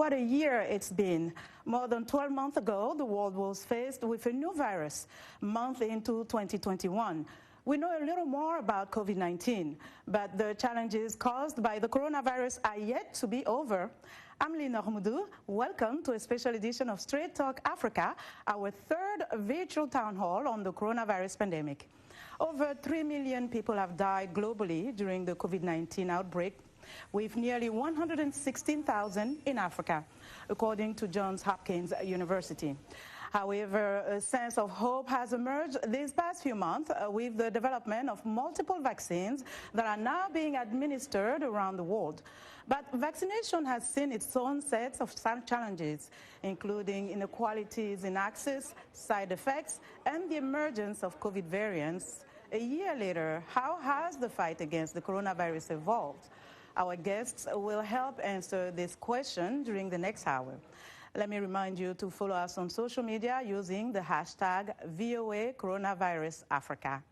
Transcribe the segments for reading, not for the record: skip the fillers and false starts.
what a year it's been. More than 12 months ago, the world was faced with a new virus, a month into 2021. We know a little more about COVID-19, but the challenges caused by the coronavirus are yet to be over. I'm Linord Moudou. Welcome to a special edition of Straight Talk Africa, our third virtual town hall on the coronavirus pandemic. Over 3 million people have died globally during the COVID-19 outbreak, with nearly 116,000 in Africa, according to Johns Hopkins University. However, a sense of hope has emerged these past few months with the development of multiple vaccines that are now being administered around the world. But vaccination has seen its own sets of challenges, including inequalities in access, side effects, and the emergence of COVID variants. A year later, how has the fight against the coronavirus evolved? Our guests will help answer this question during the next hour. Let me remind you to follow us on social media using the hashtag VOA Coronavirus Africa.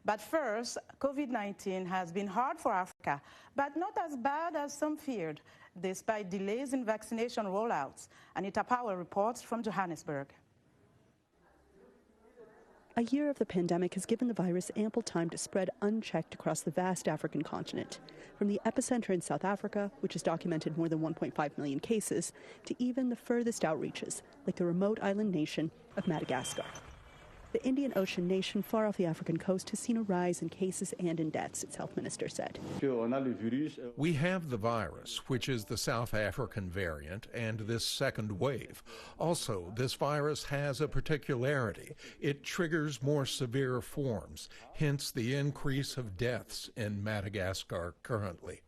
But first, COVID-19 has been hard for Africa, but not as bad as some feared, despite delays in vaccination rollouts. Anita Powell reports from Johannesburg. A year of the pandemic has given the virus ample time to spread unchecked across the vast African continent, from the epicenter in South Africa, which has documented more than 1.5 million cases, to even the furthest outreaches, like the remote island nation of Madagascar. The Indian Ocean nation far off the African coast has seen a rise in cases and in deaths, its health minister said. We have the virus, which is the South African variant, and this second wave. Also, this virus has a particularity. It triggers more severe forms, hence the increase of deaths in Madagascar currently.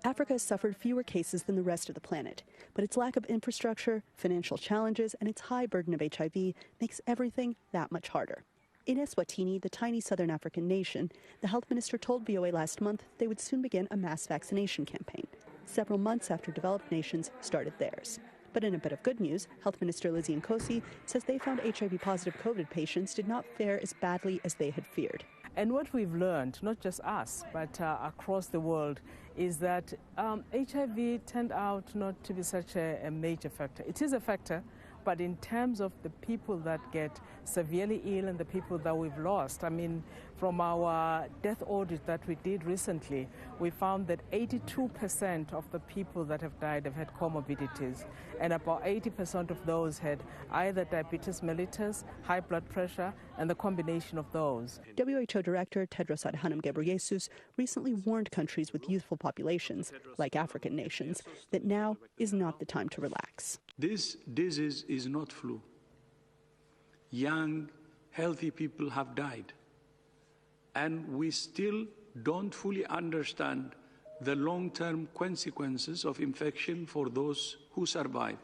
Africa has suffered fewer cases than the rest of the planet, but its lack of infrastructure, financial challenges, and its high burden of HIV makes everything that much harder. In Eswatini, the tiny southern African nation, the health minister told VOA last month they would soon begin a mass vaccination campaign, several months after developed nations started theirs. But in a bit of good news, Health Minister Lizzie Nkosi says they found HIV-positive COVID patients did not fare as badly as they had feared. And what we've learned, not just us, but across the world, is that HIV turned out not to be such a major factor. It is a factor, but in terms of the people that get severely ill and the people that we've lost, I mean, from our death audit that we did recently, we found that 82% of the people that have died have had comorbidities, and about 80% of those had either diabetes mellitus, high blood pressure, and the combination of those. WHO Director Tedros Adhanom Ghebreyesus recently warned countries with youthful populations, like African nations, that now is not the time to relax. This disease is not flu. Young, healthy people have died. And we still don't fully understand the long-term consequences of infection for those who survive.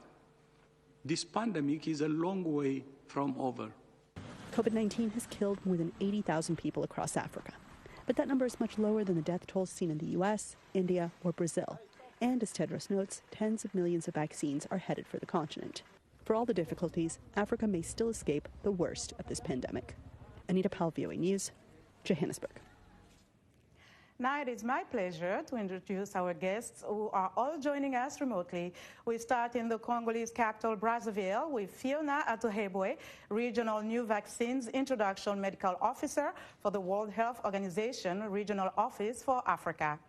This pandemic is a long way from over. COVID-19 has killed more than 80,000 people across Africa. But that number is much lower than the death tolls seen in the US, India, or Brazil. And as Tedros notes, tens of millions of vaccines are headed for the continent. For all the difficulties, Africa may still escape the worst of this pandemic. Anita Powell, VOA News, Johannesburg. Now it is my pleasure to introduce our guests who are all joining us remotely. We start in the Congolese capital, Brazzaville, with Phionah Atuhebwe, Regional New Vaccines Introduction Medical Officer for the World Health Organization Regional Office for Africa.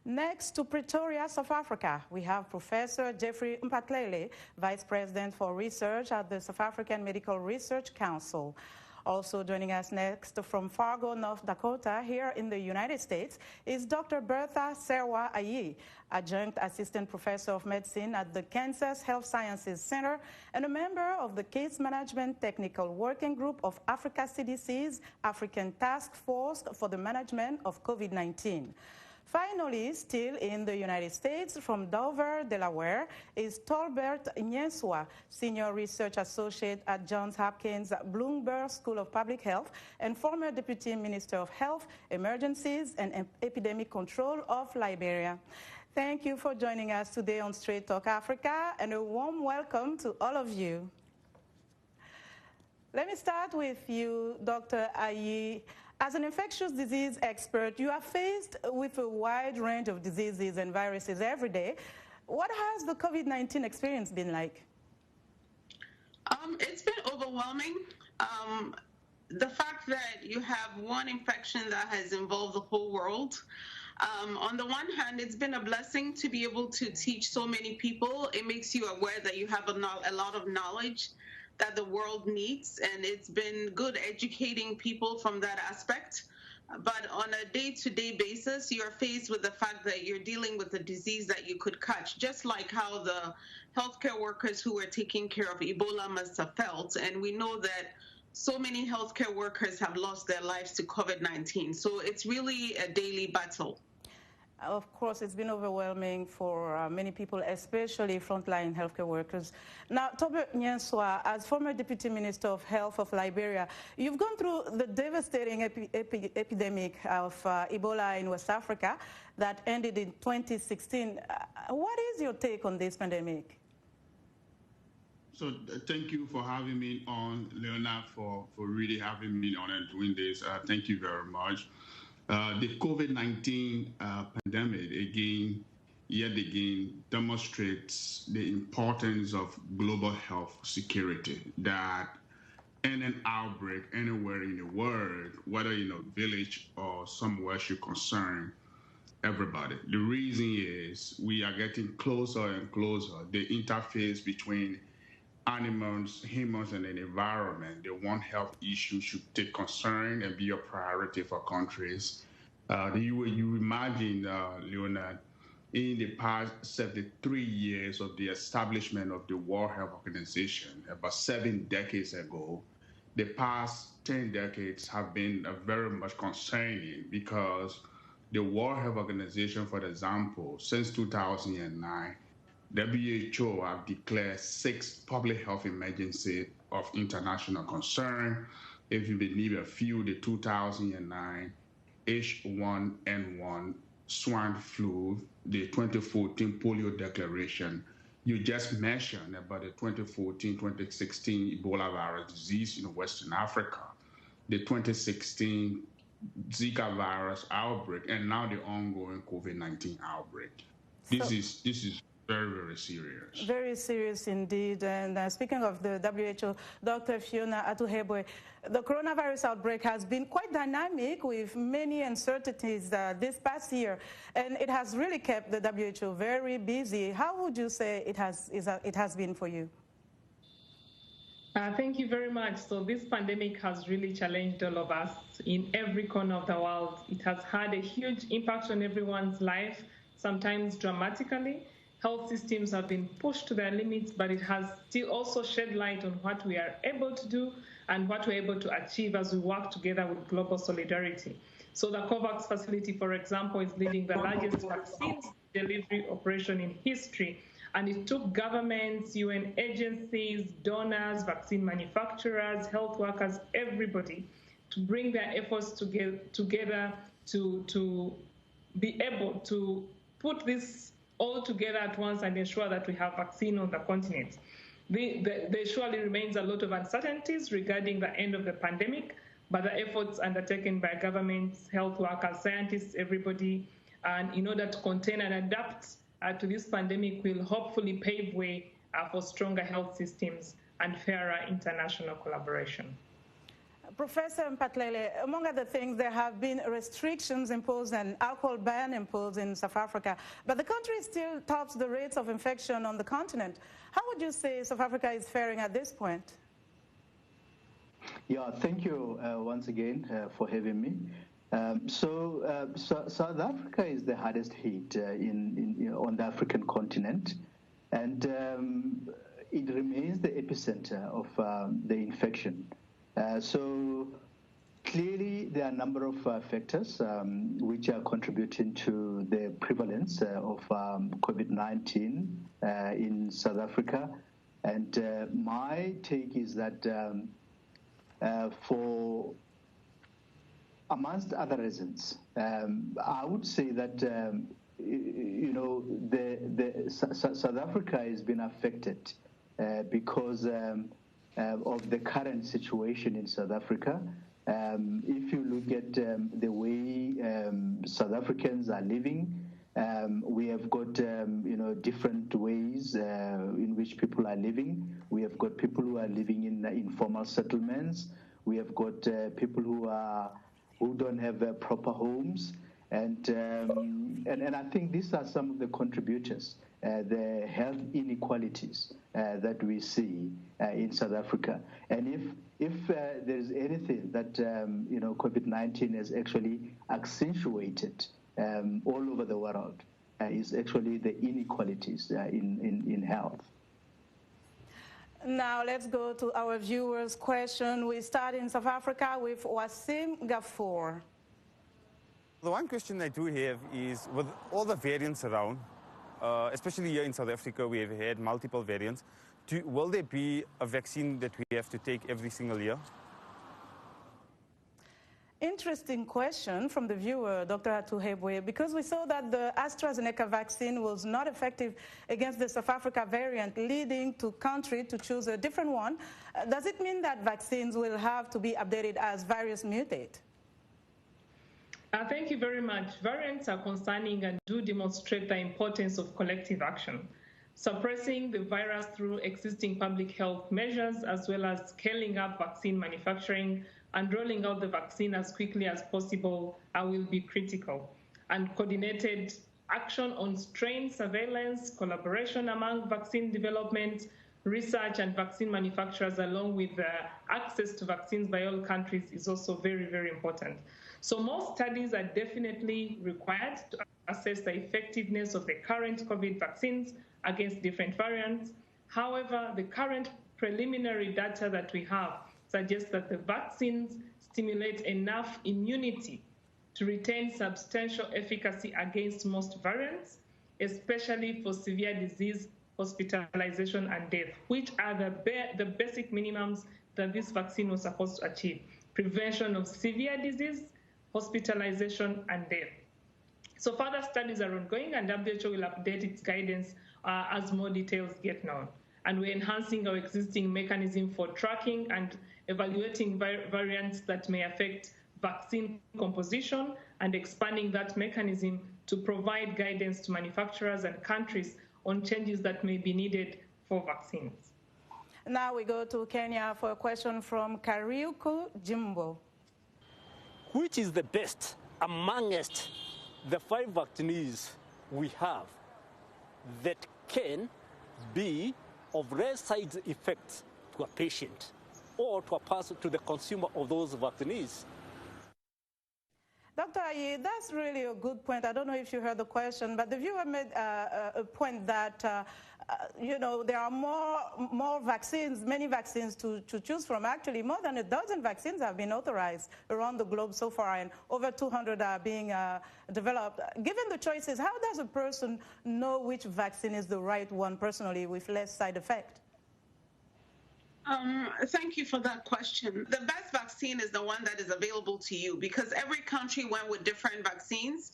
Next to Pretoria, South Africa, we have Professor Jeffrey Mphahlele, Vice President for Research at the South African Medical Research Council. Also joining us next from Fargo, North Dakota, here in the United States, is Dr. Bertha Serwa, Adjunct Assistant Professor of Medicine at the Kansas Health Sciences Center and a member of the Case Management Technical Working Group of Africa CDC's African Task Force for the Management of COVID-19. Finally, still in the United States, from Dover, Delaware, is Tolbert Nyenswah, Senior Research Associate at Johns Hopkins Bloomberg School of Public Health and former Deputy Minister of Health, Emergencies, and Epidemic Control of Liberia. Thank you for joining us today on Straight Talk Africa, and a warm welcome to all of you. Let me start with you, Dr. Ayi. As an infectious disease expert, you are faced with a wide range of diseases and viruses every day. What has the COVID-19 experience been like? It's been overwhelming. The fact that you have one infection that has involved the whole world. On the one hand, it's been a blessing to be able to teach so many people. It makes you aware that you have a lot of knowledge that the world needs, and it's been good educating people from that aspect. But on a day-to-day basis, you're faced with the fact that you're dealing with a disease that you could catch, just like how the healthcare workers who were taking care of Ebola must have felt. And we know that so many healthcare workers have lost their lives to COVID-19. So it's really a daily battle. Of course, it's been overwhelming for many people, especially frontline healthcare workers. Now, Tolbert Nyenswah, as former Deputy Minister of Health of Liberia, you've gone through the devastating epidemic of Ebola in West Africa that ended in 2016. What is your take on this pandemic? So thank you for having me on, Leonard, for really having me on and doing this. Thank you very much. The COVID-19 pandemic, yet again, demonstrates the importance of global health security, that in an outbreak anywhere in the world, whether in a village or somewhere, should concern everybody. The reason is we are getting closer and closer. The interface between animals, humans, and the environment, the one health issue should take concern and be a priority for countries. You imagine, Leonard, in the past 73 years of the establishment of the World Health Organization, about 7 decades ago, the past 10 decades have been very much concerning, because the World Health Organization, for example, since 2009, WHO have declared 6 public health emergencies of international concern. If you believe a few, the 2009 H1N1 swine flu, the 2014 polio declaration. You just mentioned about the 2014-2016 Ebola virus disease in Western Africa, the 2016 Zika virus outbreak, and now the ongoing COVID-19 outbreak. This is very, very serious. Very serious indeed. And speaking of the WHO, Dr. Phionah Atuhebwe, the coronavirus outbreak has been quite dynamic with many uncertainties this past year, and it has really kept the WHO very busy. How would you say it has been for you? Thank you very much. So this pandemic has really challenged all of us in every corner of the world. It has had a huge impact on everyone's life, sometimes dramatically. Health systems have been pushed to their limits, but it has still also shed light on what we are able to do and what we're able to achieve as we work together with global solidarity. So the COVAX facility, for example, is leading the largest vaccines delivery operation in history. And it took governments, UN agencies, donors, vaccine manufacturers, health workers, everybody to bring their efforts together to be able to put this all together at once and ensure that we have vaccine on the continent. There surely remains a lot of uncertainties regarding the end of the pandemic, but the efforts undertaken by governments, health workers, scientists, everybody, and in order to contain and adapt to this pandemic will hopefully pave way for stronger health systems and fairer international collaboration. Professor Mphahlele, among other things, there have been restrictions imposed and alcohol ban imposed in South Africa, but the country still tops the rates of infection on the continent. How would you say South Africa is faring at this point? Yeah, thank you once again for having me. South Africa is the hardest hit on the African continent, and it remains the epicenter of the infection. So clearly there are a number of factors which are contributing to the prevalence of COVID-19 in South Africa. And my take is that for amongst other reasons, I would say that South Africa has been affected because of the current situation in South Africa. If you look at the way South Africans are living, We have got, different ways in which people are living. We have got people who are living in informal settlements. We have got people who don't have proper homes, and I think these are some of the contributors, the health inequalities that we see in South Africa. And if there is anything that COVID-19 has actually accentuated all over the world, is actually the inequalities in health. Now let's go to our viewers' question. We start in South Africa with Wasim Gafour. The one question I do have is, with all the variants around, especially here in South Africa, we have had multiple variants. Will there be a vaccine that we have to take every single year? Interesting question from the viewer, Dr. Atuhebwe, because we saw that the AstraZeneca vaccine was not effective against the South Africa variant, leading to country to choose a different one. Does it mean that vaccines will have to be updated as variants mutate? Thank you very much. Variants are concerning and do demonstrate the importance of collective action. Suppressing the virus through existing public health measures, as well as scaling up vaccine manufacturing and rolling out the vaccine as quickly as possible will be critical. And coordinated action on strain surveillance, collaboration among vaccine development, research and vaccine manufacturers, along with access to vaccines by all countries, is also very, very important. So more studies are definitely required to assess the effectiveness of the current COVID vaccines against different variants. However, the current preliminary data that we have suggests that the vaccines stimulate enough immunity to retain substantial efficacy against most variants, especially for severe disease, hospitalization, and death, which are the basic minimums that this vaccine was supposed to achieve: prevention of severe disease, hospitalization, and death. So further studies are ongoing, and WHO will update its guidance as more details get known. And we're enhancing our existing mechanism for tracking and evaluating variants that may affect vaccine composition, and expanding that mechanism to provide guidance to manufacturers and countries on changes that may be needed for vaccines. Now we go to Kenya for a question from Kariuku Jimbo. Which is the best amongst the 5 vaccines we have that can be of rare side effects to a patient or to a person, to the consumer of those vaccines? Dr. Ayi, that's really a good point. I don't know if you heard the question, but the viewer made a point that, there are more vaccines, many vaccines to choose from. Actually, more than a dozen vaccines have been authorized around the globe so far, and over 200 are being developed. Given the choices, how does a person know which vaccine is the right one personally with less side effect? Thank you for that question. The best vaccine is the one that is available to you, because every country went with different vaccines.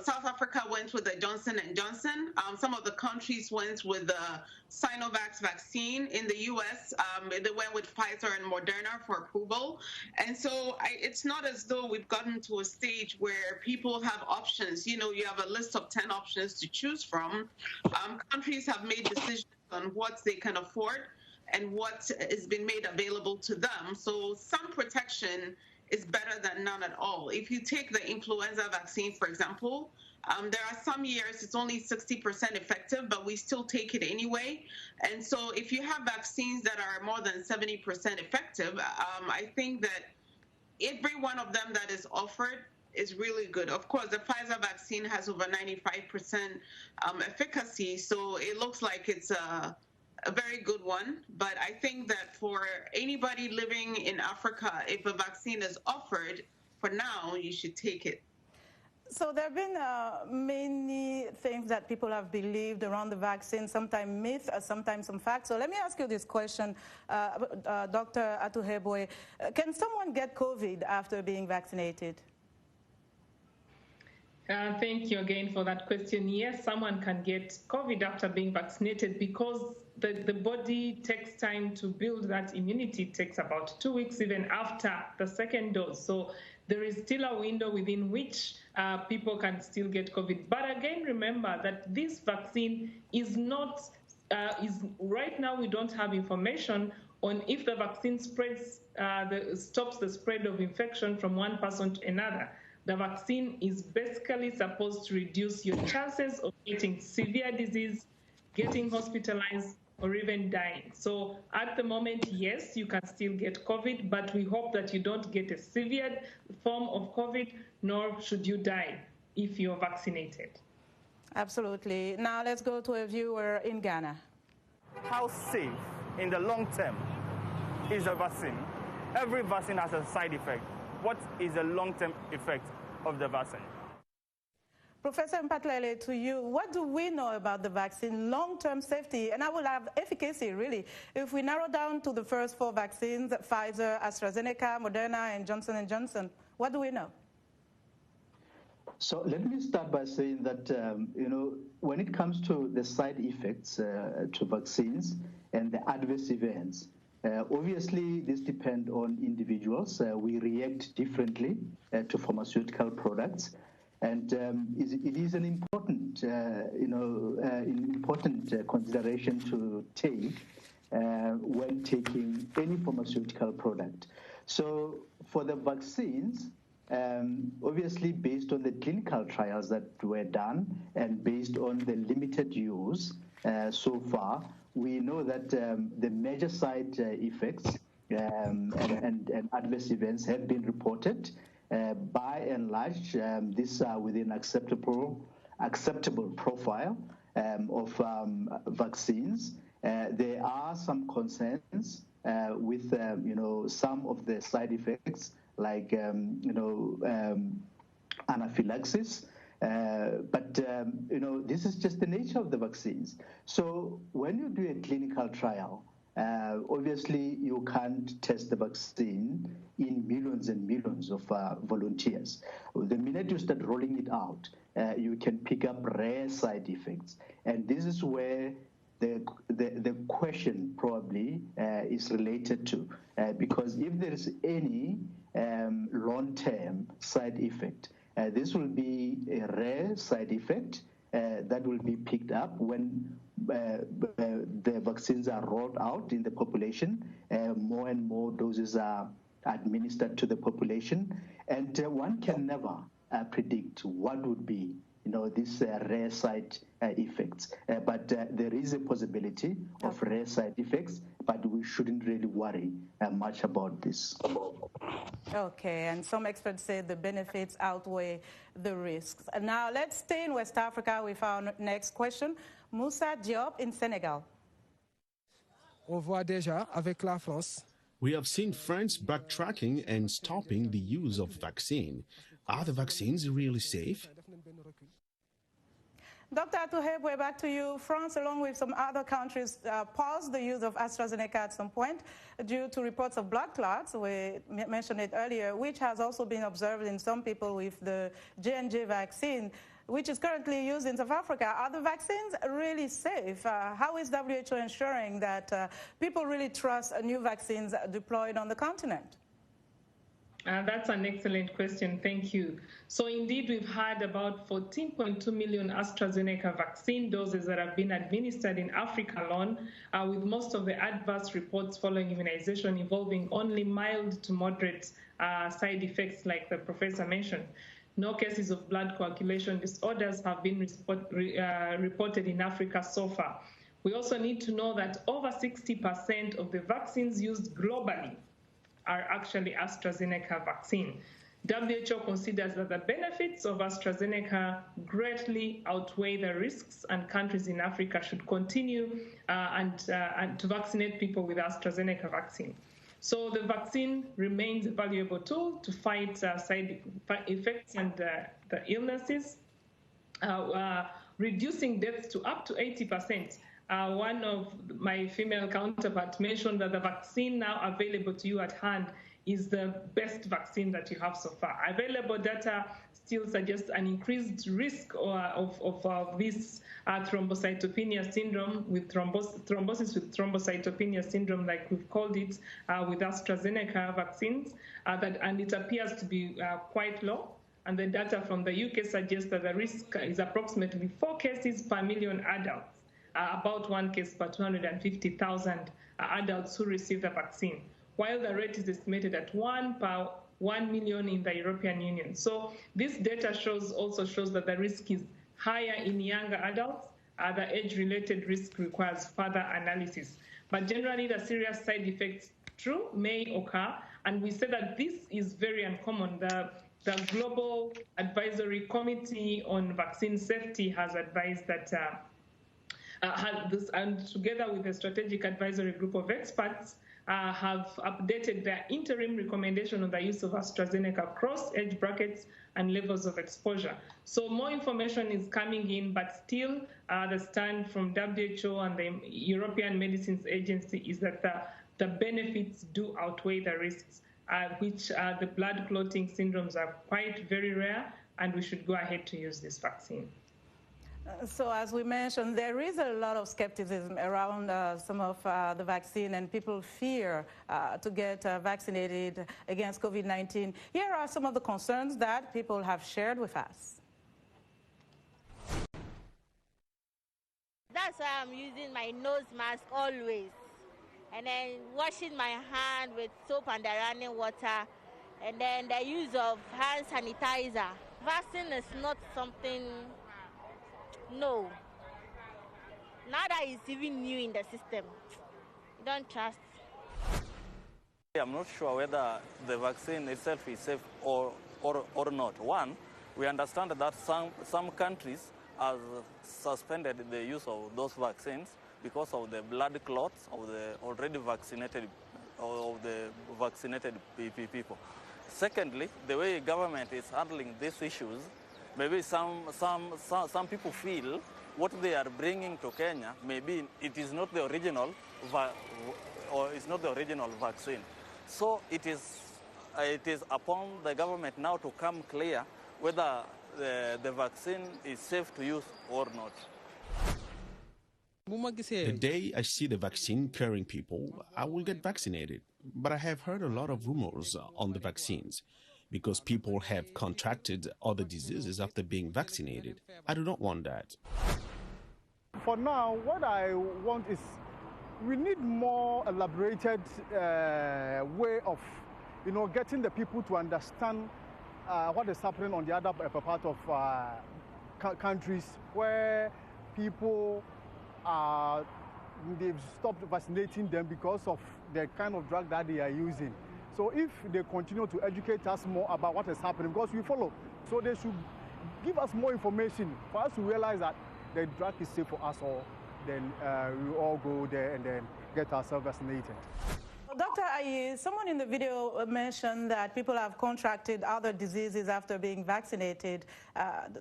South Africa went with the Johnson & Johnson. Some of the countries went with the Sinovac vaccine. In the U.S., they went with Pfizer and Moderna for approval. And so it's not as though we've gotten to a stage where people have options. You have a list of 10 options to choose from. Countries have made decisions on what they can afford and what has been made available to them. So some protection is better than none at all. If you take the influenza vaccine, for example, there are some years it's only 60% effective, but we still take it anyway. And so if you have vaccines that are more than 70% effective, I think that every one of them that is offered is really good. Of course, the Pfizer vaccine has over 95% efficacy, so it looks like it's a very good one. But I think that for anybody living in Africa, if a vaccine is offered, for now, you should take it. So there have been many things that people have believed around the vaccine, sometimes myth, sometimes some facts. So let me ask you this question, Dr. Atuhebwe. Can someone get COVID after being vaccinated? Thank you again for that question. Yes, someone can get COVID after being vaccinated, because the body takes time to build that immunity. It takes about 2 weeks even after the second dose. So there is still a window within which people can still get COVID. But again, remember that this vaccine is not, right now we don't have information on if the vaccine spreads, stops the spread of infection from one person to another. The vaccine is basically supposed to reduce your chances of getting severe disease, getting hospitalized, or even dying. So at the moment, yes, you can still get COVID, but we hope that you don't get a severe form of COVID, nor should you die if you're vaccinated. Absolutely. Now let's go to a viewer in Ghana. How safe in the long term is a vaccine? Every vaccine has a side effect. What is the long-term effect of the vaccine? Professor Mphahlele, to you, what do we know about the vaccine long-term safety? And I will have efficacy, really. If we narrow down to the first 4 vaccines, Pfizer, AstraZeneca, Moderna, and Johnson & Johnson, what do we know? So let me start by saying that, when it comes to the side effects to vaccines and the adverse events, obviously this depends on individuals. We react differently to pharmaceutical products. And it is an important, important consideration to take when taking any pharmaceutical product. So for the vaccines, obviously based on the clinical trials that were done and based on the limited use so far, we know that the major side effects and adverse events have been reported. By and large, these are within acceptable profile of vaccines. There are some concerns with some of the side effects, like anaphylaxis. But this is just the nature of the vaccines. So when you do a clinical trial, obviously you can't test the vaccine in millions and millions of volunteers. The minute you start rolling it out, you can pick up rare side effects. And this is where the question probably is related to, because if there is any long-term side effect, this will be a rare side effect that will be picked up when the vaccines are rolled out in the population. More and more doses are administered to the population, and one can never predict what would be these rare side effects. But there is a possibility of rare side effects, but we shouldn't really worry much about this. Okay, and some experts say the benefits outweigh the risks. And now let's stay in West Africa with our next question. Moussa Diop in Senegal. On voit déjà avec la France. We have seen France backtracking and stopping the use of vaccine. Are the vaccines really safe? Dr. Atuhebwe, back to you. France, along with some other countries, paused the use of AstraZeneca at some point due to reports of blood clots. We mentioned it earlier, which has also been observed in some people with the J&J vaccine, which is currently used in South Africa. Are the vaccines really safe? How is WHO ensuring that people really trust new vaccines deployed on the continent? That's an excellent question. Thank you. So indeed, we've had about 14.2 million AstraZeneca vaccine doses that have been administered in Africa alone, with most of the adverse reports following immunization involving only mild to moderate side effects like the professor mentioned. No cases of blood coagulation disorders have been reported in Africa so far. We also need to know that over 60% of the vaccines used globally are actually AstraZeneca vaccine. WHO considers that the benefits of AstraZeneca greatly outweigh the risks, and countries in Africa should continue and to vaccinate people with AstraZeneca vaccine. So the vaccine remains a valuable tool to fight side effects and the illnesses, reducing deaths to up to 80%. One of my female counterparts mentioned that the vaccine now available to you at hand is the best vaccine that you have so far. Available data still suggests an increased risk of this thrombocytopenia syndrome, with thrombosis with thrombocytopenia syndrome, like we've called it, with AstraZeneca vaccines, and it appears to be quite low. And the data from the UK suggests that the risk is approximately 4 cases per million adults, about 1 case per 250,000 adults who receive the vaccine, while the rate is estimated at 1 per 1 million in the European Union. So this data also shows that the risk is higher in younger adults. The age-related risk requires further analysis. But generally, the serious side effects, true, may occur, and we say that this is very uncommon. The Global Advisory Committee on Vaccine Safety has advised that and together with the Strategic Advisory Group of Experts, have updated their interim recommendation on the use of AstraZeneca across age brackets and levels of exposure. So more information is coming in, but still the stand from WHO and the European Medicines Agency is that the benefits do outweigh the risks, which the blood clotting syndromes are quite very rare, and we should go ahead to use this vaccine. So as we mentioned, there is a lot of skepticism around some of the vaccine, and people fear to get vaccinated against COVID-19. Here are some of the concerns that people have shared with us. That's why I'm using my nose mask always, and then washing my hand with soap and running water, and then the use of hand sanitizer. Vaccine is not something. No. Now that it's even new in the system, don't trust. I'm not sure whether the vaccine itself is safe or not. One, we understand that some countries have suspended the use of those vaccines because of the blood clots of the already vaccinated, of the vaccinated people. Secondly, the way government is handling these issues, maybe some people feel what they are bringing to Kenya, maybe it is not the original vaccine. So it is upon the government now to come clear whether the vaccine is safe to use or not. The day I see the vaccine curing people, I will get vaccinated. But I have heard a lot of rumors on the vaccines, because people have contracted other diseases after being vaccinated. I do not want that. For now, what I want is we need more elaborated way of, getting the people to understand what is happening on the other part of countries where people they've stopped vaccinating them because of the kind of drug that they are using. So if they continue to educate us more about what is happening, because we follow, so they should give us more information for us to realize that the drug is safe for us all, then we all go there and then get ourselves vaccinated. Dr. Ayi, someone in the video mentioned that people have contracted other diseases after being vaccinated.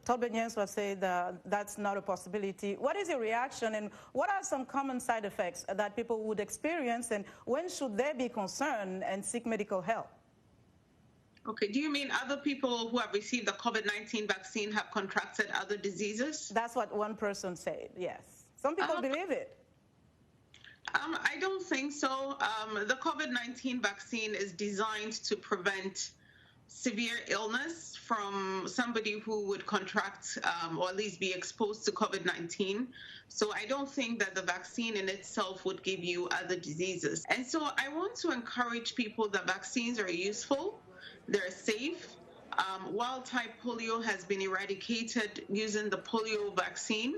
Tolbert Nyenswah said that's not a possibility. What is your reaction, and what are some common side effects that people would experience, and when should they be concerned and seek medical help? Okay, do you mean other people who have received the COVID-19 vaccine have contracted other diseases? That's what one person said, yes. Some people believe it. I don't think so. The COVID-19 vaccine is designed to prevent severe illness from somebody who would contract or at least be exposed to COVID-19. So I don't think that the vaccine in itself would give you other diseases. And so I want to encourage people that vaccines are useful, they're safe. Wild-type polio has been eradicated using the polio vaccine.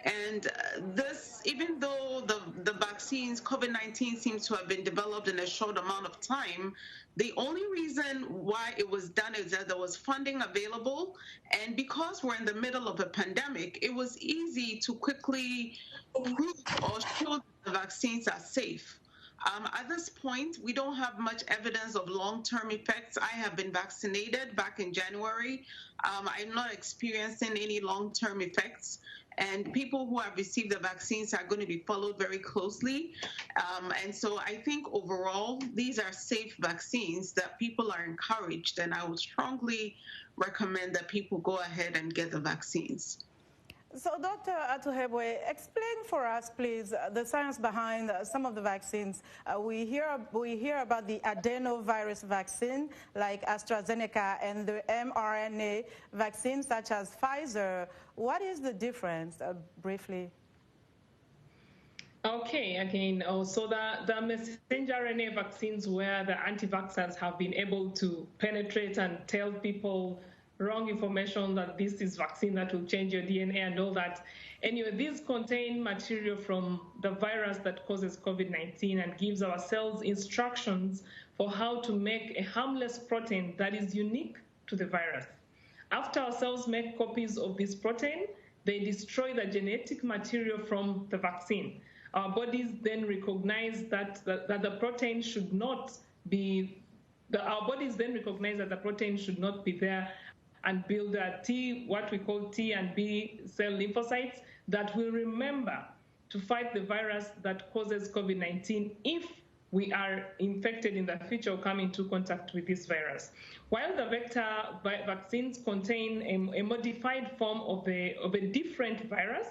And this, even though the vaccines, COVID-19 seems to have been developed in a short amount of time, the only reason why it was done is that there was funding available. And because we're in the middle of a pandemic, it was easy to quickly prove or show that the vaccines are safe. At this point, we don't have much evidence of long-term effects. I have been vaccinated back in January. I'm not experiencing any long-term effects. And people who have received the vaccines are going to be followed very closely. And so I think overall, these are safe vaccines that people are encouraged, and I would strongly recommend that people go ahead and get the vaccines. So, Dr. Atuhebwe, explain for us, please, the science behind some of the vaccines. We hear about the adenovirus vaccine, like AstraZeneca, and the mRNA vaccines, such as Pfizer. What is the difference, briefly? Okay, again, so the messenger RNA vaccines, where the anti-vaxxers have been able to penetrate and tell people wrong information that this is vaccine that will change your DNA and all that. Anyway, these contain material from the virus that causes COVID-19 and gives our cells instructions for how to make a harmless protein that is unique to the virus. After our cells make copies of this protein, they destroy the genetic material from the vaccine. Our bodies then recognize that the protein should not be, our bodies then recognize that the protein should not be there, and build what we call T and B cell lymphocytes that will remember to fight the virus that causes COVID-19 if we are infected in the future or come into contact with this virus. While the vector vaccines contain a modified form of a different virus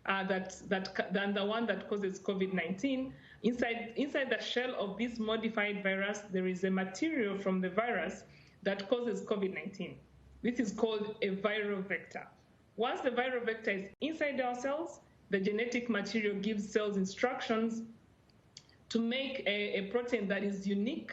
than the one that causes COVID-19, inside the shell of this modified virus, there is a material from the virus that causes COVID-19. This is called a viral vector. Once the viral vector is inside our cells, the genetic material gives cells instructions to make a protein that is unique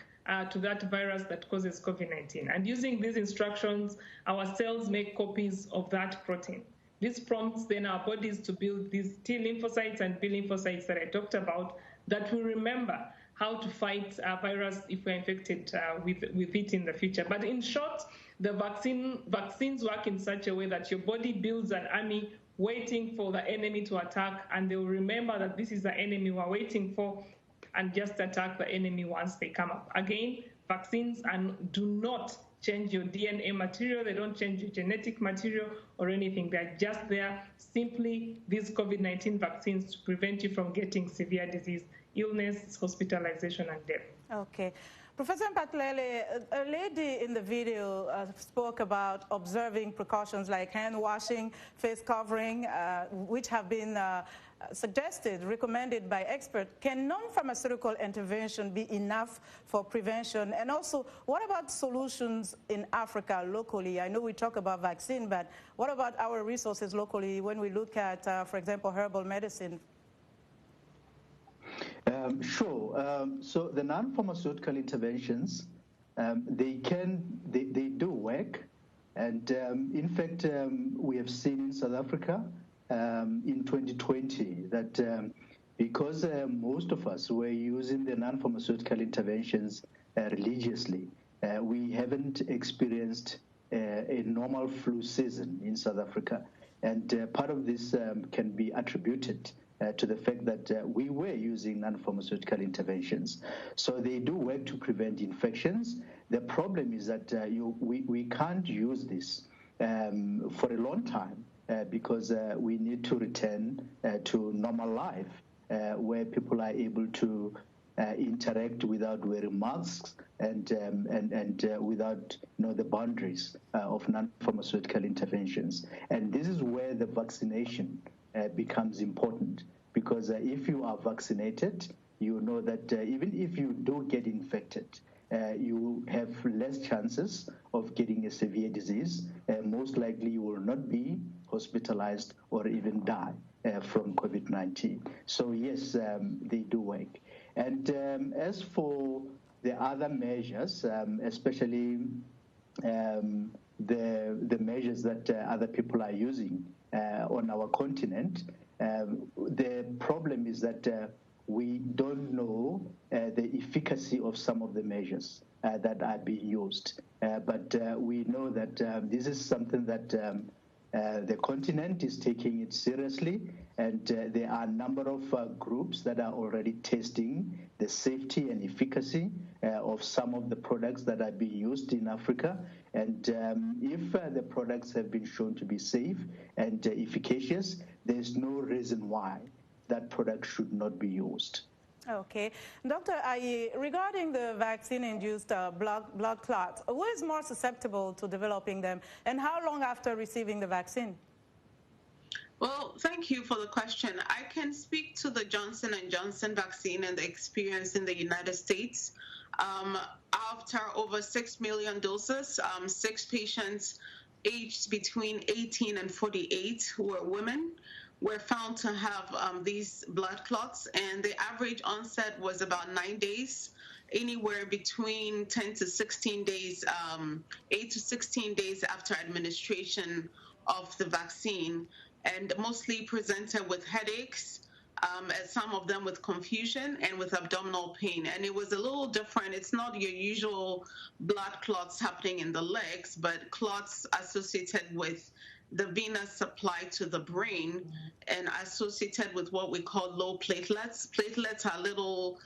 to that virus that causes COVID-19. And using these instructions, our cells make copies of that protein. This prompts then our bodies to build these T lymphocytes and B lymphocytes that I talked about that will remember how to fight a virus if we're infected with it in the future. But in short, the vaccines work in such a way that your body builds an army waiting for the enemy to attack, and they will remember that this is the enemy we're waiting for and just attack the enemy once they come up. Again, vaccines do not change your DNA material, they don't change your genetic material or anything. They're just there, simply these COVID-19 vaccines to prevent you from getting severe disease, illness, hospitalization, and death. Okay. Professor Mphahlele, a lady in the video spoke about observing precautions like hand washing, face covering, which have been suggested, recommended by experts. Can non-pharmaceutical intervention be enough for prevention? And also, what about solutions in Africa locally? I know we talk about vaccine, but what about our resources locally when we look at, for example, herbal medicine? Sure. So the non-pharmaceutical interventions, they do work, and in fact, we have seen in South Africa in 2020 that because most of us were using the non-pharmaceutical interventions religiously, we haven't experienced a normal flu season in South Africa, and part of this can be attributed to the fact that we were using non-pharmaceutical interventions. So they do work to prevent infections. The problem is that we can't use this for a long time because we need to return to normal life where people are able to interact without wearing masks and without the boundaries of non-pharmaceutical interventions. And this is where the vaccination becomes important, because if you are vaccinated, you know that even if you do get infected, you have less chances of getting a severe disease. Most likely you will not be hospitalized or even die from COVID-19. So yes, they do work. And as for the other measures, especially the measures that other people are using on our continent, the problem is that we don't know the efficacy of some of the measures that are being used. But we know that this is something that the continent is taking it seriously, And there are a number of groups that are already testing the safety and efficacy of some of the products that are being used in Africa. And if the products have been shown to be safe and efficacious, there's no reason why that product should not be used. Okay. Dr. Ayi, regarding the vaccine-induced blood clots, who is more susceptible to developing them, and how long after receiving the vaccine? Well, thank you for the question. I can speak to the Johnson & Johnson vaccine and the experience in the United States. After over 6 million doses, 6 patients aged between 18 and 48 who were women were found to have these blood clots, and the average onset was about 9 days, anywhere between 10 to 16 days, 8 to 16 days after administration of the vaccine, and mostly presented with headaches, and some of them with confusion and with abdominal pain. And it was a little different. It's not your usual blood clots happening in the legs, but clots associated with the venous supply to the brain and associated with what we call low platelets. Platelets are little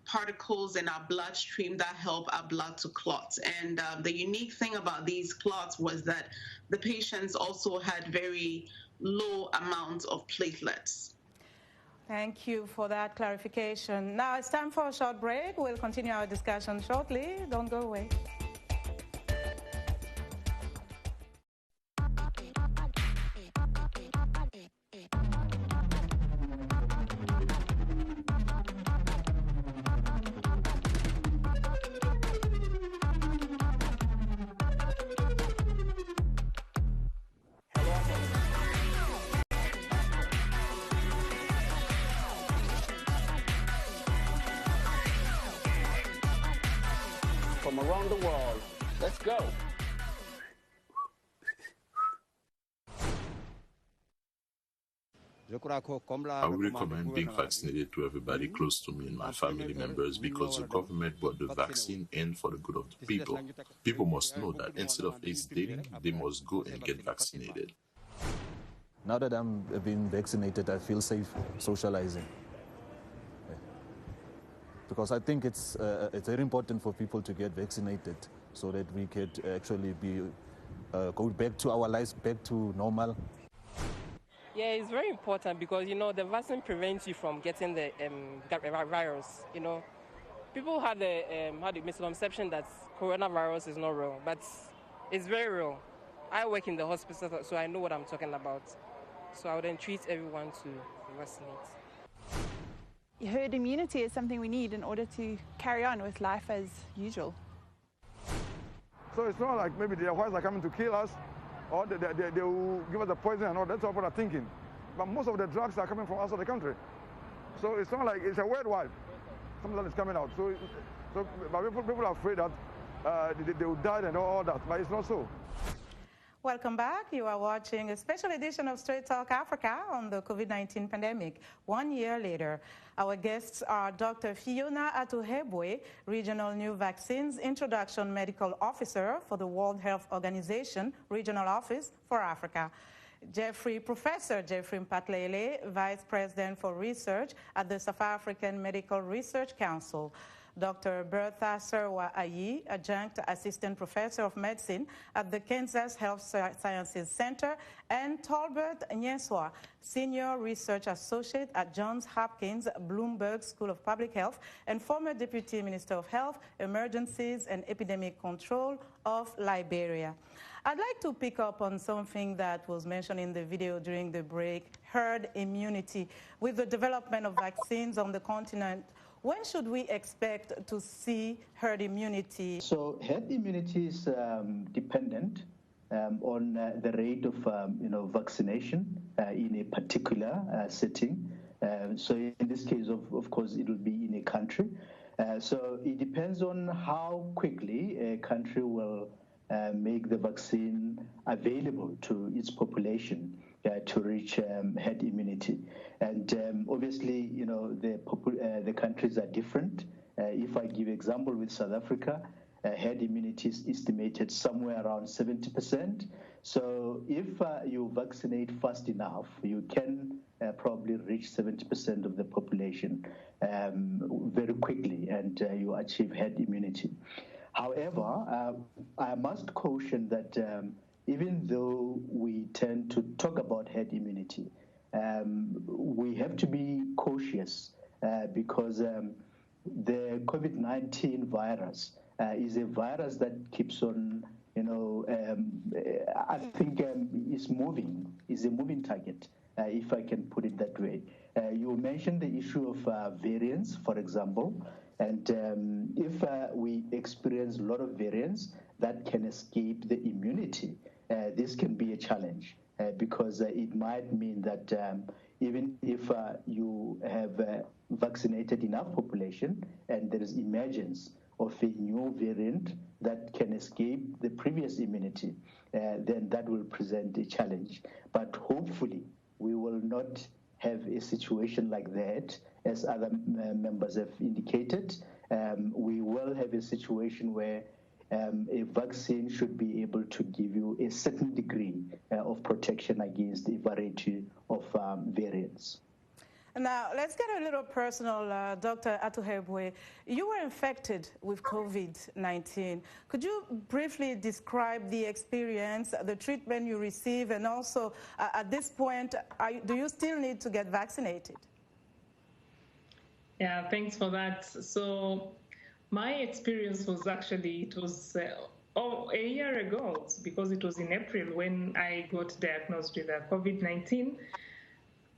particles in our bloodstream that help our blood to clot. And the unique thing about these clots was that the patients also had very low amounts of platelets. Thank you for that clarification. Now it's time for a short break. We'll continue our discussion shortly. Don't go away. From around the world. Let's go. I would recommend being vaccinated to everybody close to me and my family members because the government brought the vaccine in for the good of the people. People must know that instead of hesitating, they must go and get vaccinated. Now that I'm being vaccinated, I feel safe socializing. Because I think it's very important for people to get vaccinated so that we could actually go back to our lives, back to normal. Yeah, it's very important because, you know, the vaccine prevents you from getting the virus, you know. People had the misconception that coronavirus is not real, but it's very real. I work in the hospital, so I know what I'm talking about. So I would entreat everyone to vaccinate. Herd immunity is something we need in order to carry on with life as usual. So it's not like maybe the whites are coming to kill us, or they will give us the poison and all. That's what people are thinking. But most of the drugs are coming from outside the country. So it's not like it's a worldwide. Something that is coming out. So but people are afraid that they will die and all that, but it's not so. Welcome back. You are watching a special edition of Straight Talk Africa on the COVID-19 pandemic. 1 year later, our guests are Dr. Phionah Atuhebwe, Regional New Vaccines Introduction Medical Officer for the World Health Organization Regional Office for Africa. Professor Jeffrey Mphahlele, Vice President for Research at the South African Medical Research Council. Dr. Bertha Serwa Ayi, Adjunct Assistant Professor of Medicine at the Kansas Health Sciences Center, and Tolbert Nyenswah, Senior Research Associate at Johns Hopkins Bloomberg School of Public Health and former Deputy Minister of Health, Emergencies and Epidemic Control of Liberia. I'd like to pick up on something that was mentioned in the video during the break, herd immunity. With the development of vaccines on the continent, when should we expect to see herd immunity? So herd immunity is dependent on the rate of vaccination in a particular setting. So in this case, of course, it will be in a country. So it depends on how quickly a country will make the vaccine available to its population to reach herd immunity. And obviously, the countries are different. If I give example with South Africa, herd immunity is estimated somewhere around 70%. So if you vaccinate fast enough, you can probably reach 70% of the population very quickly, and you achieve herd immunity. However, I must caution that even though we tend to talk about herd immunity, we have to be cautious because the COVID-19 virus is a virus that keeps on, I think is a moving target, if I can put it that way. You mentioned the issue of variants, for example, and if we experience a lot of variants that can escape the immunity, this can be a challenge because it might mean that even if you have vaccinated enough population and there is emergence of a new variant that can escape the previous immunity, then that will present a challenge. But hopefully we will not have a situation like that, as other members have indicated. We will have a situation where a vaccine should be able to give you a certain degree of protection against a variety of variants. Now, let's get a little personal, Dr. Atuhebwe. You were infected with COVID-19. Could you briefly describe the experience, the treatment you received, and also, at this point, do you still need to get vaccinated? Yeah, thanks for that. So my experience was actually, it was a year ago, because it was in April when I got diagnosed with COVID-19.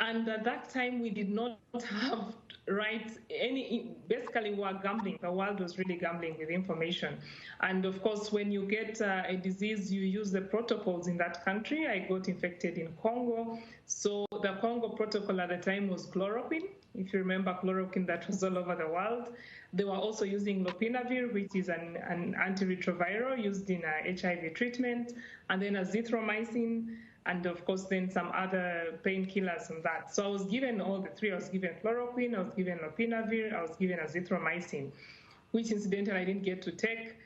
And at that time, we did not have basically we were gambling. The world was really gambling with information. And of course, when you get a disease, you use the protocols in that country. I got infected in Congo. So the Congo protocol at the time was chloroquine. If you remember chloroquine, that was all over the world. They were also using lopinavir, which is an antiretroviral used in HIV treatment, and then azithromycin, and of course then some other painkillers and that. So I was given all the three. I was given chloroquine, I was given lopinavir, I was given azithromycin, which incidentally I didn't get to take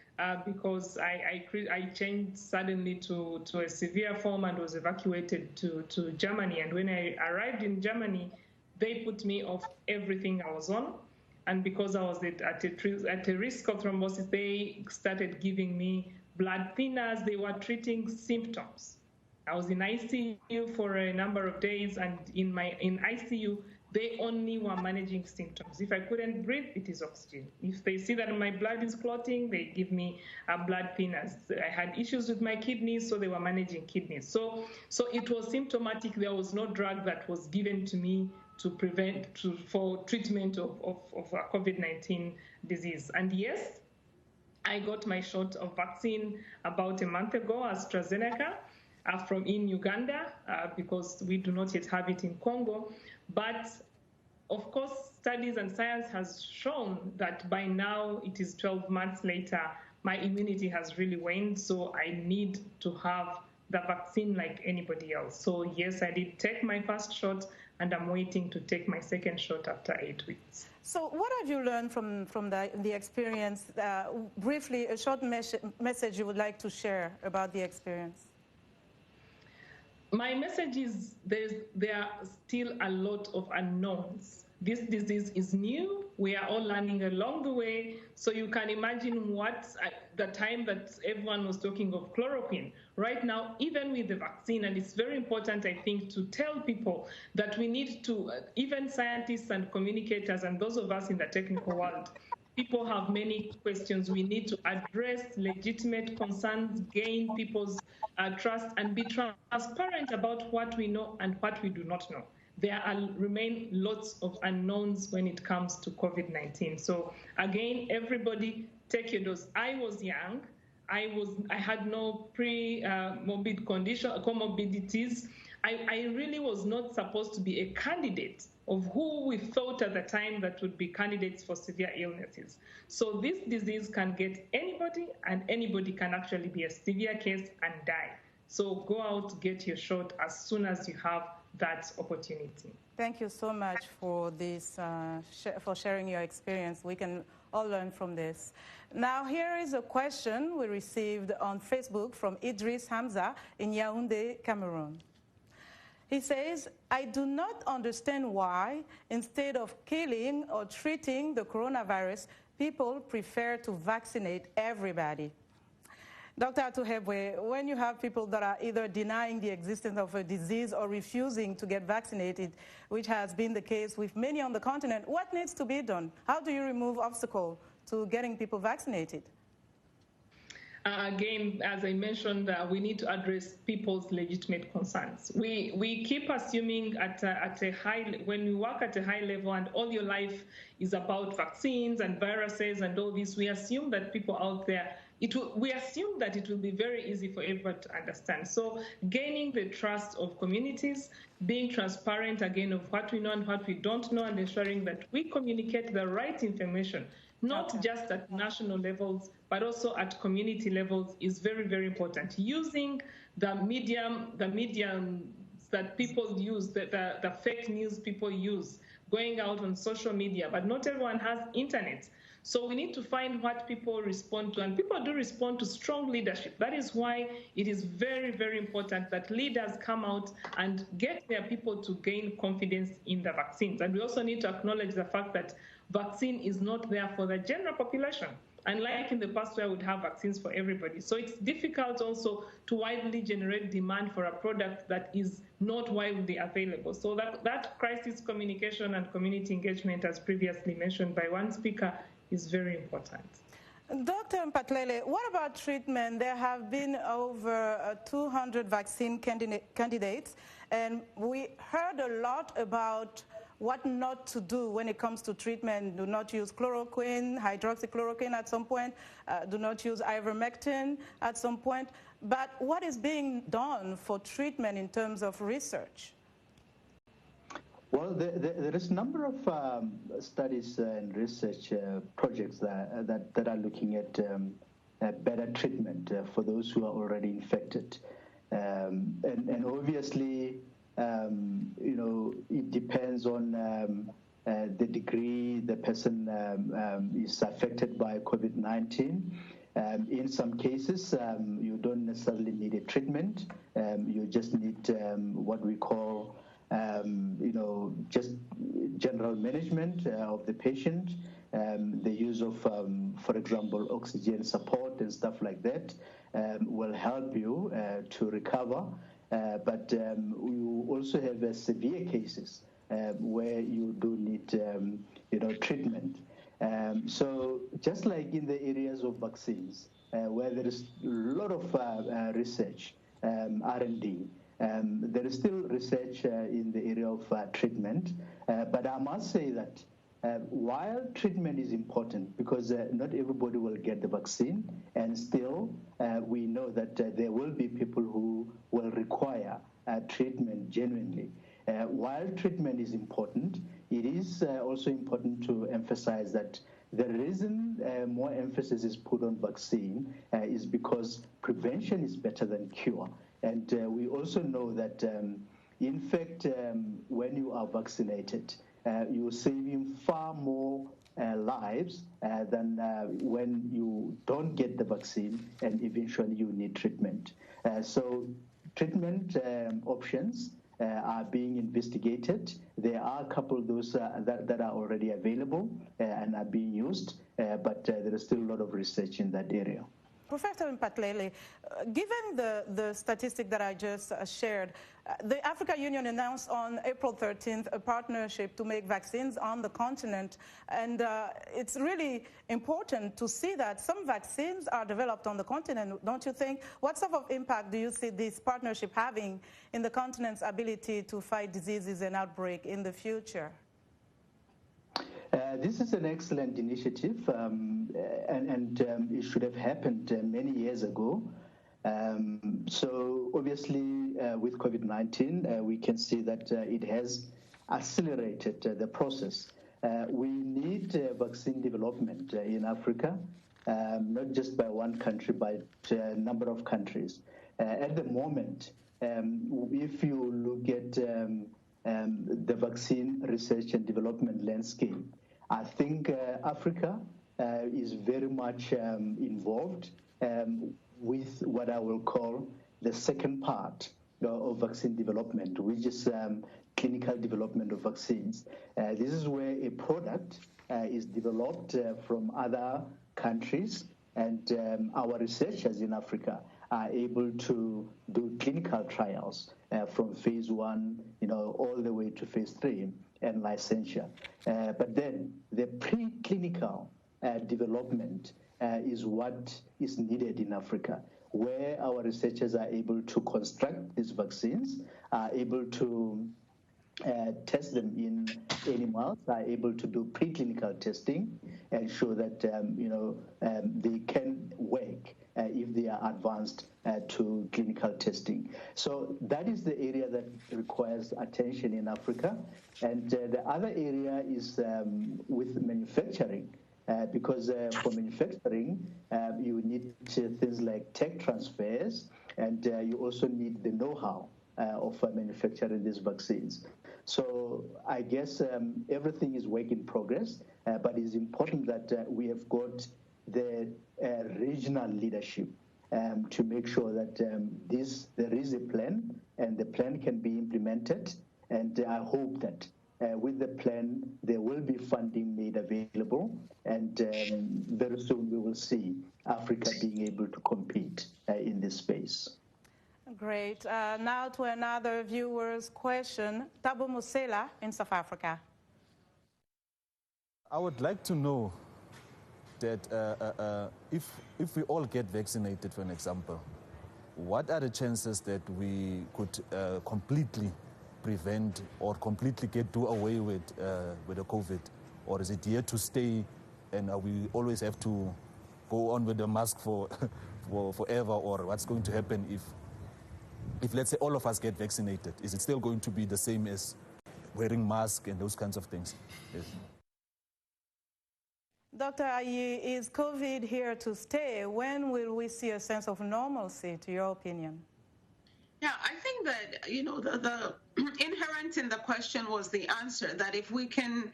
because I changed suddenly to a severe form and was evacuated to Germany. And when I arrived in Germany, they put me off everything I was on. And because I was at a risk of thrombosis, they started giving me blood thinners. They were treating symptoms. I was in ICU for a number of days, and in ICU, they only were managing symptoms. If I couldn't breathe, it is oxygen. If they see that my blood is clotting, they give me blood thinners. I had issues with my kidneys, so they were managing kidneys. So it was symptomatic. There was no drug that was given to me for treatment of COVID-19 disease. And yes, I got my shot of vaccine about a month ago, AstraZeneca, from in Uganda, because we do not yet have it in Congo. But of course, studies and science has shown that by now, it is 12 months later, my immunity has really waned, so I need to have the vaccine like anybody else. So yes, I did take my first shot, and I'm waiting to take my second shot after 8 weeks. So what have you learned from the experience? Briefly, a short message you would like to share about the experience. My message is there are still a lot of unknowns. This disease is new. We are all learning along the way. So you can imagine what the time that everyone was talking of chloroquine. Right now, even with the vaccine, and it's very important, I think, to tell people that we need to, even scientists and communicators and those of us in the technical world, people have many questions. We need to address legitimate concerns, gain people's trust, and be transparent about what we know and what we do not know. There remain lots of unknowns when it comes to COVID-19. So again, everybody take your dose. I was young. I had no pre-morbid comorbidities. I really was not supposed to be a candidate of who we thought at the time that would be candidates for severe illnesses. So this disease can get anybody, and anybody can actually be a severe case and die. So go out, get your shot as soon as you have that opportunity. Thank you so much for this, for sharing your experience. We can all learn from this. Now, here is a question we received on Facebook from Idris Hamza in Yaoundé, Cameroon. He says, I do not understand why, instead of killing or treating the coronavirus, people prefer to vaccinate everybody. Dr. Atuhebwe, when you have people that are either denying the existence of a disease or refusing to get vaccinated, which has been the case with many on the continent, what needs to be done? How do you remove obstacles to getting people vaccinated? Again, as I mentioned, we need to address people's legitimate concerns. We keep assuming when we work at a high level and all your life is about vaccines and viruses and all this, we assume that people out there, we assume that it will be very easy for everyone to understand. So gaining the trust of communities, being transparent again of what we know and what we don't know, and ensuring that we communicate the right information, not just at national levels, but also at community levels, is very, very important. Using the medium that people use, the fake news people use, going out on social media, but not everyone has internet. So we need to find what people respond to, and people do respond to strong leadership. That is why it is very, very important that leaders come out and get their people to gain confidence in the vaccines. And we also need to acknowledge the fact that vaccine is not there for the general population, unlike in the past where we would have vaccines for everybody. So it's difficult also to widely generate demand for a product that is not widely available. So that crisis communication and community engagement, as previously mentioned by one speaker, is very important. Dr. Mphahlele, what about treatment? There have been over 200 vaccine candidates, and we heard a lot about what not to do when it comes to treatment. Do not use chloroquine, hydroxychloroquine at some point. Do not use ivermectin at some point. But what is being done for treatment in terms of research? Well, there is a number of studies and research projects that are looking at better treatment for those who are already infected. And obviously, it depends on the degree the person is affected by COVID-19. In some cases, you don't necessarily need a treatment. You just need what we call just general management of the patient, the use of, for example, oxygen support and stuff like that will help you to recover. But you also have severe cases where you do need, treatment. So just like in the areas of vaccines, where there is a lot of research, R&D, there is still research in the area of treatment, but I must say that while treatment is important, because not everybody will get the vaccine, and still we know that there will be people who will require treatment genuinely. While treatment is important, it is also important to emphasize that the reason more emphasis is put on vaccine is because prevention is better than cure. And we also know that, in fact, when you are vaccinated, you're saving far more lives than when you don't get the vaccine and eventually you need treatment. So treatment options are being investigated. There are a couple of those that are already available and are being used, but there is still a lot of research in that area. Professor Mphahlele, given the statistic that I just shared, the African Union announced on April 13th a partnership to make vaccines on the continent, and it's really important to see that some vaccines are developed on the continent, don't you think? What sort of impact do you see this partnership having in the continent's ability to fight diseases and outbreak in the future? This is an excellent initiative, and it should have happened many years ago. So obviously, with COVID-19, we can see that it has accelerated the process. We need vaccine development in Africa, not just by one country, but a number of countries. At the moment, if you look at the vaccine research and development landscape, I think Africa is very much involved with what I will call the second part of vaccine development, which is clinical development of vaccines. This is where a product is developed from other countries, and our researchers in Africa are able to do clinical trials from phase 1, all the way to phase 3 and licensure. But then the preclinical development is what is needed in Africa, where our researchers are able to construct these vaccines, are able to test them in animals, are able to do preclinical testing and show that they can work if they are advanced to clinical testing. So that is the area that requires attention in Africa. And the other area is with manufacturing. Because for manufacturing, you need things like tech transfers, and you also need the know-how of manufacturing these vaccines. So I guess everything is work in progress, but it's important that we have got the regional leadership to make sure that there is a plan, and the plan can be implemented. And I hope that with the plan, there will be funding made available, and very soon we will see Africa being able to compete in this space. Great. Now to another viewer's question. Thabo Musela in South Africa. I would like to know that if we all get vaccinated, for an example, what are the chances that we could completely prevent or completely do away with the COVID? Or is it here to stay, and we always have to go on with the mask for forever? Or what's going to happen if let's say all of us get vaccinated? Is it still going to be the same as wearing masks and those kinds of things? Yes. Dr. Ayi, is COVID here to stay? When will we see a sense of normalcy, to your opinion? Yeah, I think that, the inherent in the question was the answer, that if we can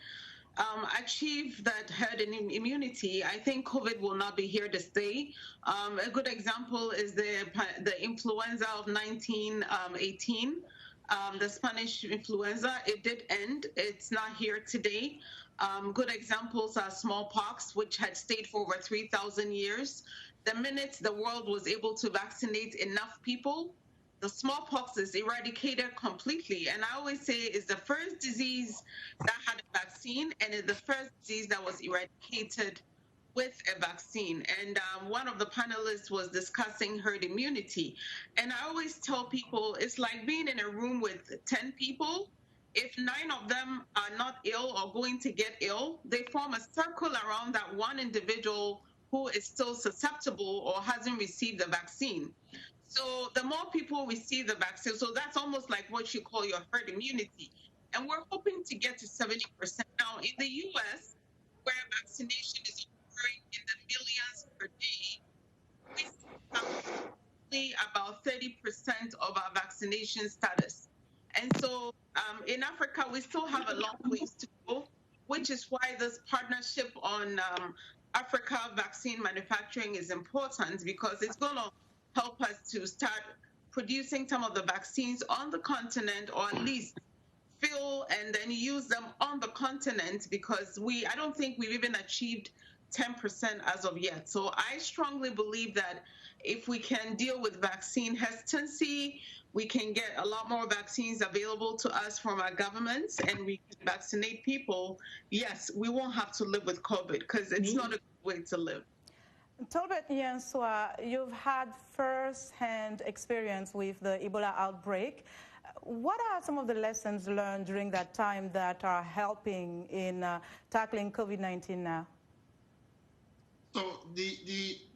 achieve that herd immunity, I think COVID will not be here to stay. A good example is the influenza of 1918, the Spanish influenza. It did end. It's not here today. Good examples are smallpox, which had stayed for over 3,000 years. The minute the world was able to vaccinate enough people, the smallpox is eradicated completely. And I always say it's the first disease that had a vaccine, and it's the first disease that was eradicated with a vaccine. And one of the panelists was discussing herd immunity. And I always tell people it's like being in a room with 10 people. If 9 of them are not ill or going to get ill, they form a circle around that one individual who is still susceptible or hasn't received the vaccine. So the more people receive the vaccine, so that's almost like what you call your herd immunity. And we're hoping to get to 70%. Now, in the U.S., where vaccination is occurring in the millions per day, we have only about 30% of our vaccination status. And so in Africa, we still have a long ways to go, which is why this partnership on Africa vaccine manufacturing is important, because it's going to help us to start producing some of the vaccines on the continent, or at least fill and then use them on the continent, because I don't think we've even achieved 10% as of yet. So I strongly believe that if we can deal with vaccine hesitancy, we can get a lot more vaccines available to us from our governments, and we can vaccinate people. Yes, we won't have to live with COVID, because it's not a good way to live. Tolbert, Nyenswah, you've had first-hand experience with the Ebola outbreak. What are some of the lessons learned during that time that are helping in tackling COVID-19 now? So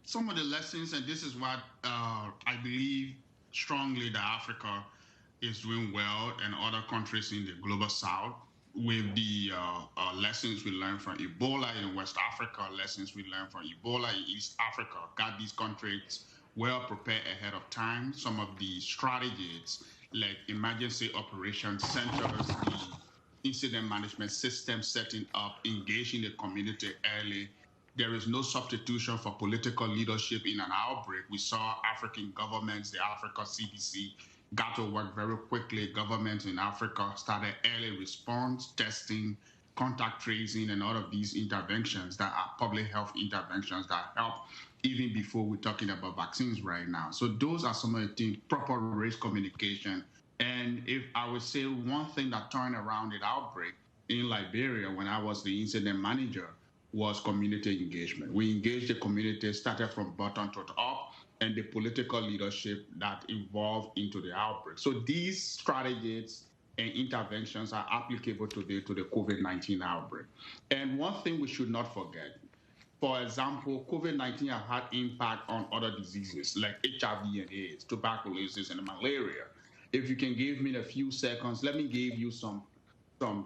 some of the lessons, and this is what I believe strongly that Africa is doing well, and other countries in the global south, with the lessons we learned from Ebola in West Africa, lessons we learned from Ebola in East Africa, got these countries well prepared ahead of time. Some of the strategies like emergency operations centers, the incident management system setting up, engaging the community early. There is no substitution for political leadership in an outbreak. We saw African governments, the Africa CDC, got to work very quickly. Governments in Africa started early response, testing, contact tracing, and all of these interventions that are public health interventions that help even before we're talking about vaccines right now. So those are some of the things, proper risk communication. And if I would say one thing that turned around the outbreak in Liberia when I was the incident manager was community engagement. We engaged the community, started from bottom to top, and the political leadership that evolved into the outbreak. So these strategies and interventions are applicable today to the COVID-19 outbreak. And one thing we should not forget, for example, COVID-19 has had impact on other diseases like HIV and AIDS, tuberculosis, and malaria. If you can give me a few seconds, let me give you some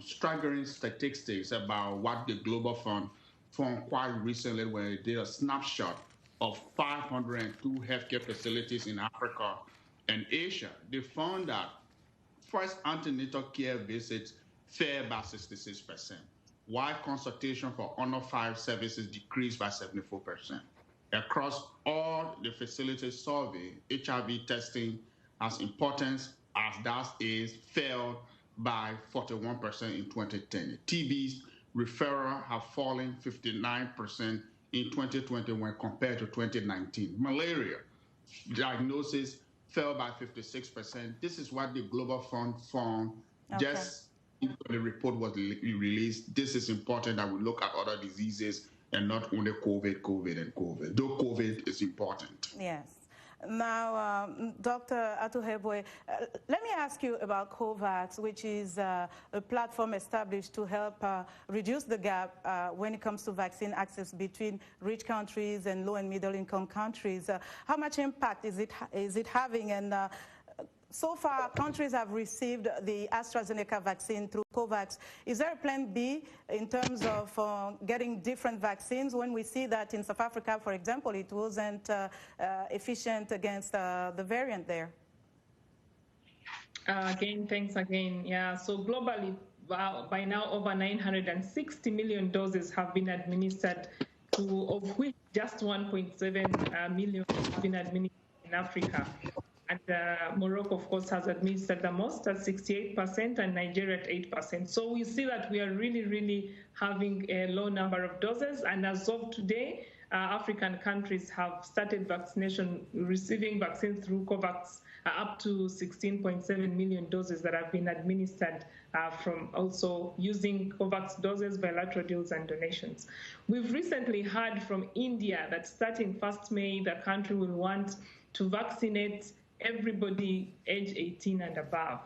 staggering statistics about what the Global Fund found quite recently when it did a snapshot of 502 healthcare facilities in Africa and Asia. They found that first antenatal care visits fell by 66%, while consultation for under 5 services decreased by 74%. Across all the facilities surveyed, HIV testing as important as that is fell by 41% in 2010. TB's referral have fallen 59% in 2020 when compared to 2019. Malaria diagnosis fell by 56%. This is what the Global Fund found just when the report was released. This is important that we look at other diseases and not only COVID. Though COVID is important. Yes. Now, Dr. Atuhebwe, let me ask you about COVAX, which is a platform established to help reduce the gap when it comes to vaccine access between rich countries and low and middle income countries. How much impact is it having? And so far, countries have received the AstraZeneca vaccine through COVAX. Is there a plan B in terms of getting different vaccines when we see that in South Africa, for example, it wasn't efficient against the variant there? Again, thanks again. Yeah, so globally, by now over 960 million doses have been administered, of which just 1.7 million have been administered in Africa. And Morocco, of course, has administered the most at 68% and Nigeria at 8%. So we see that we are really having a low number of doses. And as of today, African countries have started vaccination, receiving vaccines through COVAX, up to 16.7 million doses that have been administered from also using COVAX doses, bilateral deals, and donations. We've recently heard from India that starting 1st May, the country will want to vaccinate everybody age 18 and above.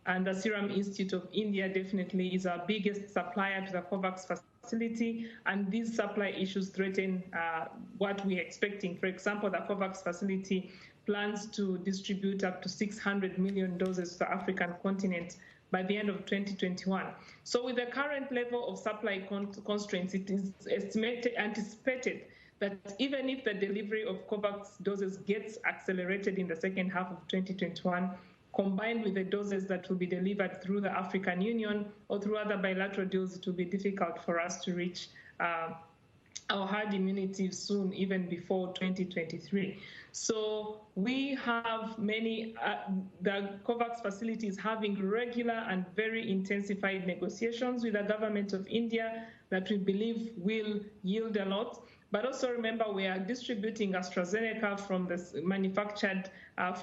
And the Serum Institute of India definitely is our biggest supplier to the COVAX facility, and these supply issues threaten what we're expecting. For example, the COVAX facility plans to distribute up to 600 million doses to the African continent by the end of 2021. So with the current level of supply constraints, it is anticipated that even if the delivery of COVAX doses gets accelerated in the second half of 2021, combined with the doses that will be delivered through the African Union or through other bilateral deals, it will be difficult for us to reach our herd immunity soon, even before 2023. So we have many, the COVAX facilities having regular and very intensified negotiations with the government of India that we believe will yield a lot. But also remember, we are distributing AstraZeneca from this manufactured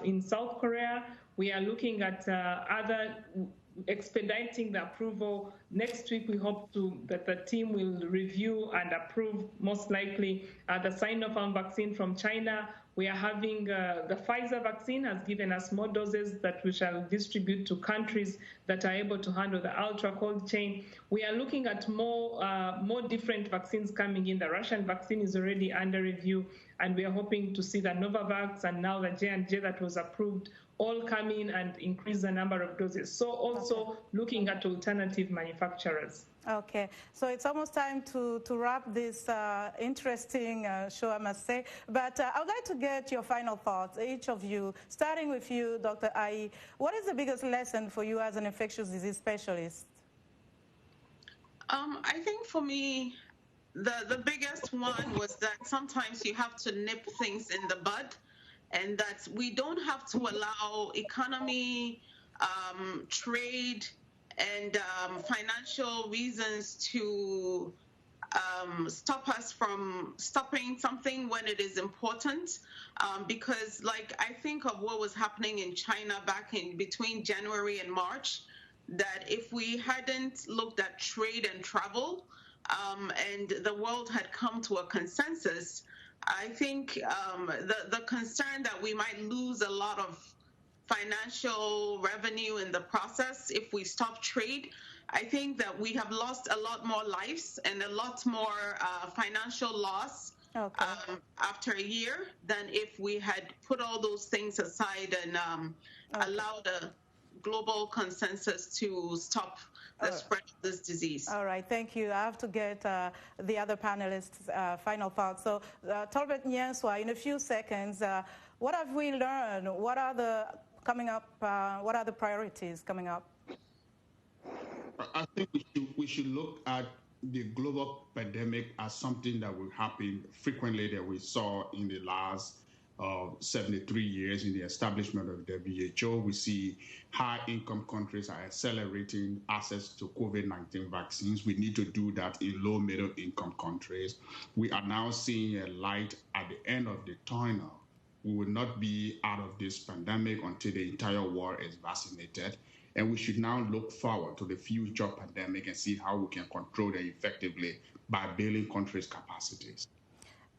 in South Korea. We are looking at other expediting the approval. Next week, we hope that the team will review and approve, most likely, the Sinopharm vaccine from China. We are having the Pfizer vaccine has given us more doses that we shall distribute to countries that are able to handle the ultra cold chain. We are looking at more different vaccines coming in. The Russian vaccine is already under review, and we are hoping to see the Novavax and now the J&J that was approved all come in and increase the number of doses. So also looking at alternative manufacturers. Okay, so it's almost time to wrap this interesting show, I must say. But I would like to get your final thoughts, each of you, starting with you, Dr. Ayi. What is the biggest lesson for you as an infectious disease specialist? I think for me, the biggest one was that sometimes you have to nip things in the bud and that we don't have to allow economy, trade, and financial reasons to stop us from stopping something when it is important, because like I think of what was happening in China back in between January and March, that if we hadn't looked at trade and travel and the world had come to a consensus, I think the concern that we might lose a lot of financial revenue in the process if we stop trade, I think that we have lost a lot more lives and a lot more financial loss after a year than if we had put all those things aside and allowed a global consensus to stop the spread of this disease. All right, thank you. I have to get the other panelists' final thoughts. So, Tolbert, Nyenswah, in a few seconds, what have we learned? What are the coming up? What are the priorities coming up? I think we should look at the global pandemic as something that will happen frequently that we saw in the last 73 years in the establishment of the WHO. We see high-income countries are accelerating access to COVID-19 vaccines. We need to do that in low, middle-income countries. We are now seeing a light at the end of the tunnel. We will not be out of this pandemic until the entire world is vaccinated. And we should now look forward to the future pandemic and see how we can control it effectively by building countries' capacities.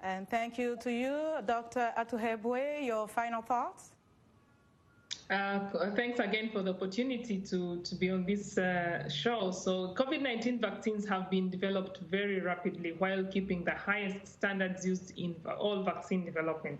And thank you to you, Dr. Atuhebwe. Your final thoughts? Thanks again for the opportunity to be on this show. So COVID-19 vaccines have been developed very rapidly while keeping the highest standards used in all vaccine development.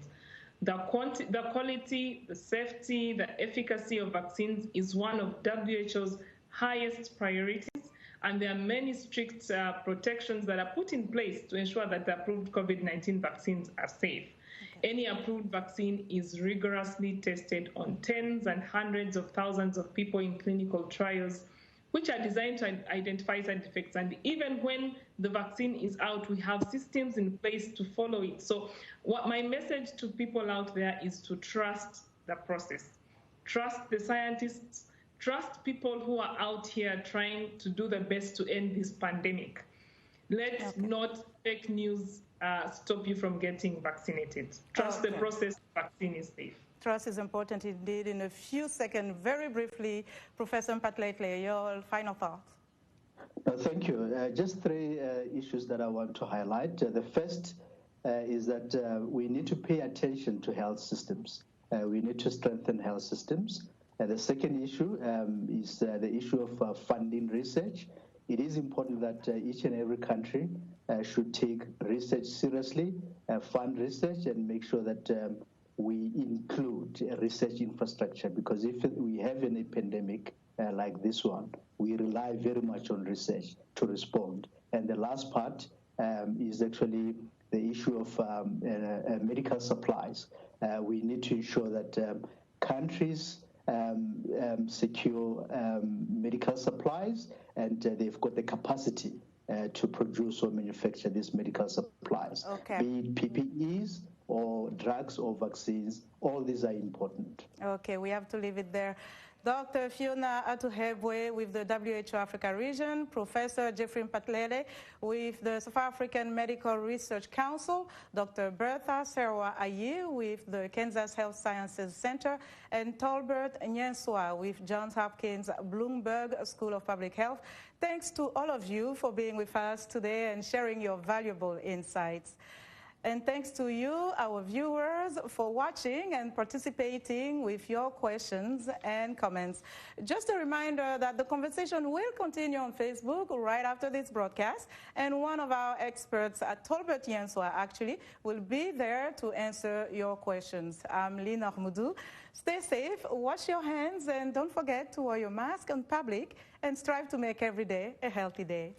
The quality, the safety, the efficacy of vaccines is one of WHO's highest priorities, and there are many strict protections that are put in place to ensure that the approved COVID-19 vaccines are safe. Any approved vaccine is rigorously tested on tens and hundreds of thousands of people in clinical trials, which are designed to identify side effects. And even when the vaccine is out, we have systems in place to follow it. So what my message to people out there is to trust the process. Trust the scientists. Trust people who are out here trying to do the best to end this pandemic. Let's not fake news stop you from getting vaccinated. Trust the process. The vaccine is safe. Trust is important indeed. In a few seconds, very briefly, Professor Mphahlele, your final thoughts. Thank you. Just three issues that I want to highlight. The first is that we need to pay attention to health systems. We need to strengthen health systems. The second issue is the issue of funding research. It is important that each and every country should take research seriously, fund research, and make sure that we include research infrastructure, because if we have any pandemic like this one, we rely very much on research to respond. And the last part is actually the issue of medical supplies. We need to ensure that countries secure medical supplies, and they've got the capacity to produce or manufacture these medical supplies, be it PPEs or drugs or vaccines. All these are important. Okay, we have to leave it there. Dr. Phionah Atuhebwe with the WHO Africa region, Professor Jeffrey Mphahlele with the South African Medical Research Council, Dr. Bertha Serwa with the Kansas Health Sciences Center, and Tolbert Nyenswah with Johns Hopkins Bloomberg School of Public Health. Thanks to all of you for being with us today and sharing your valuable insights. And thanks to you, our viewers, for watching and participating with your questions and comments. Just a reminder that the conversation will continue on Facebook right after this broadcast, and one of our experts at Tolbert Nyenswah actually will be there to answer your questions. I'm Linord Moudou. Stay safe, wash your hands, and don't forget to wear your mask in public and strive to make every day a healthy day.